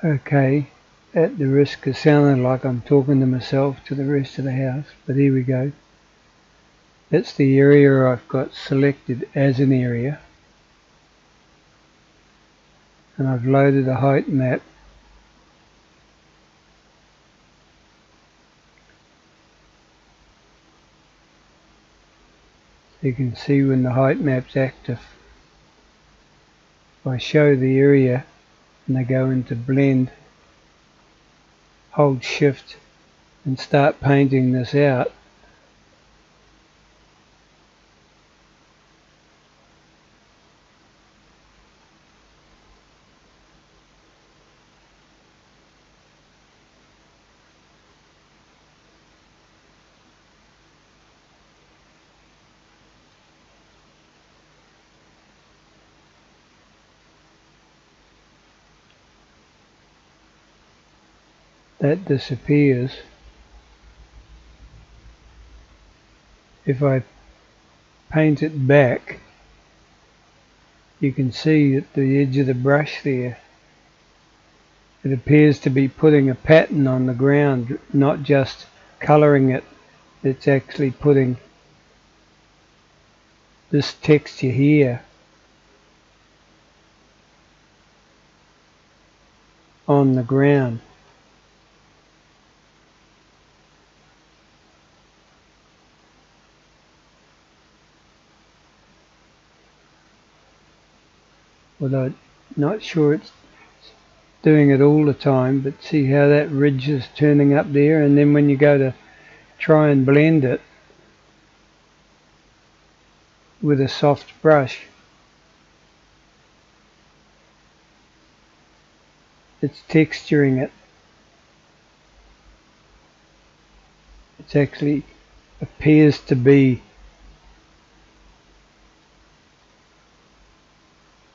Okay, at the risk of sounding like I'm talking to myself to the rest of the house, but here we go. That's the area I've got selected as an area, and I've loaded a height map. So you can see when the height map's active. If I show the area and I go into blend, hold shift and start painting this out, that disappears. If I paint it back, you can see at the edge of the brush there, it appears to be putting a pattern on the ground, not just colouring it. It's actually putting this texture here on the ground. Well, I'm not sure it's doing it all the time, but see how that ridge is turning up there, and then when you go to try and blend it with a soft brush, it's texturing it. It actually appears to be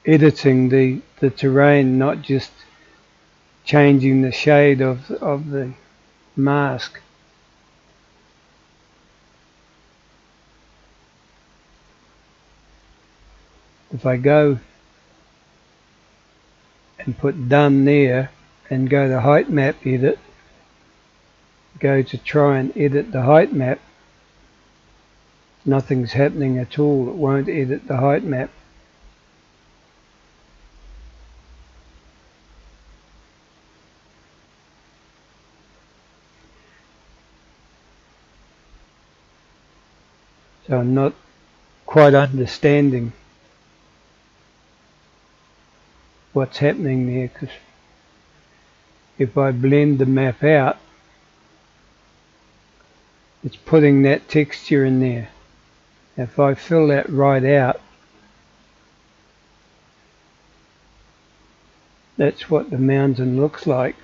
editing the terrain, not just changing the shade of the mask. If I go and put done there and go to height map edit, go to try and edit the height map, nothing's happening at all. It won't edit the height map. So I'm not quite understanding what's happening there, because if I blend the map out, it's putting that texture in there. If I fill that right out, that's what the mountain looks like.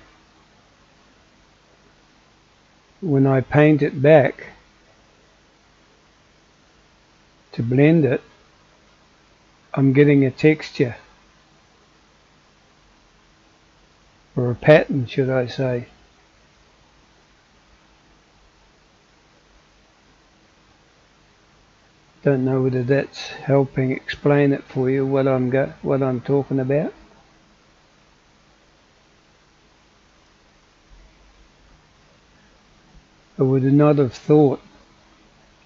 When I paint it back to blend it, I'm getting a texture, or a pattern, should I say. Don't know whether that's helping explain it for you, what I'm talking about. I would not have thought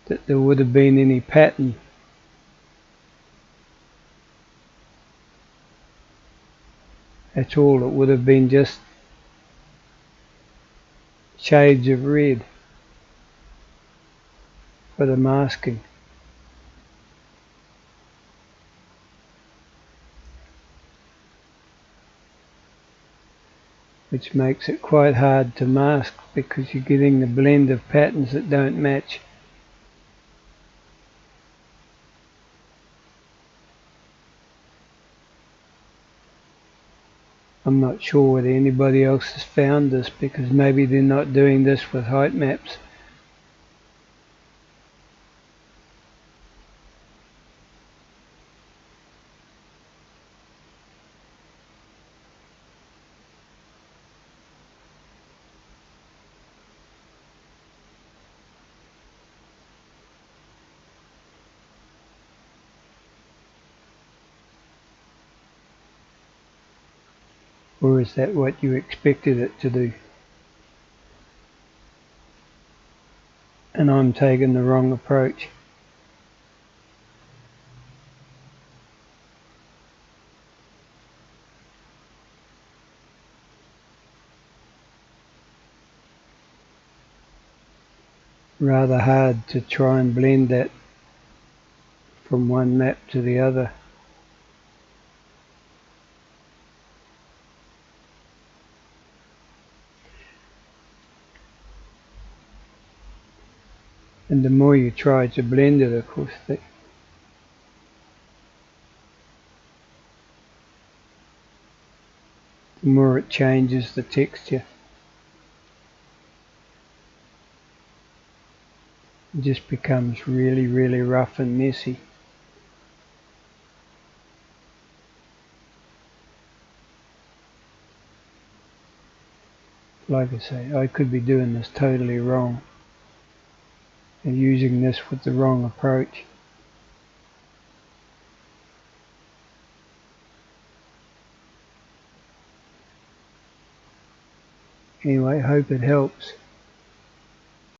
that there would have been any pattern at all. It would have been just shades of red for the masking. Which makes it quite hard to mask, because you're getting the blend of patterns that don't match. I'm not sure whether anybody else has found this, because maybe they're not doing this with height maps. Or is that what you expected it to do? And I'm taking the wrong approach. Rather hard to try and blend that from one map to the other. And the more you try to blend it, of course, the more it changes the texture. It just becomes really, really rough and messy. Like I say, I could be doing this totally wrong and using this with the wrong approach. Anyway, hope it helps.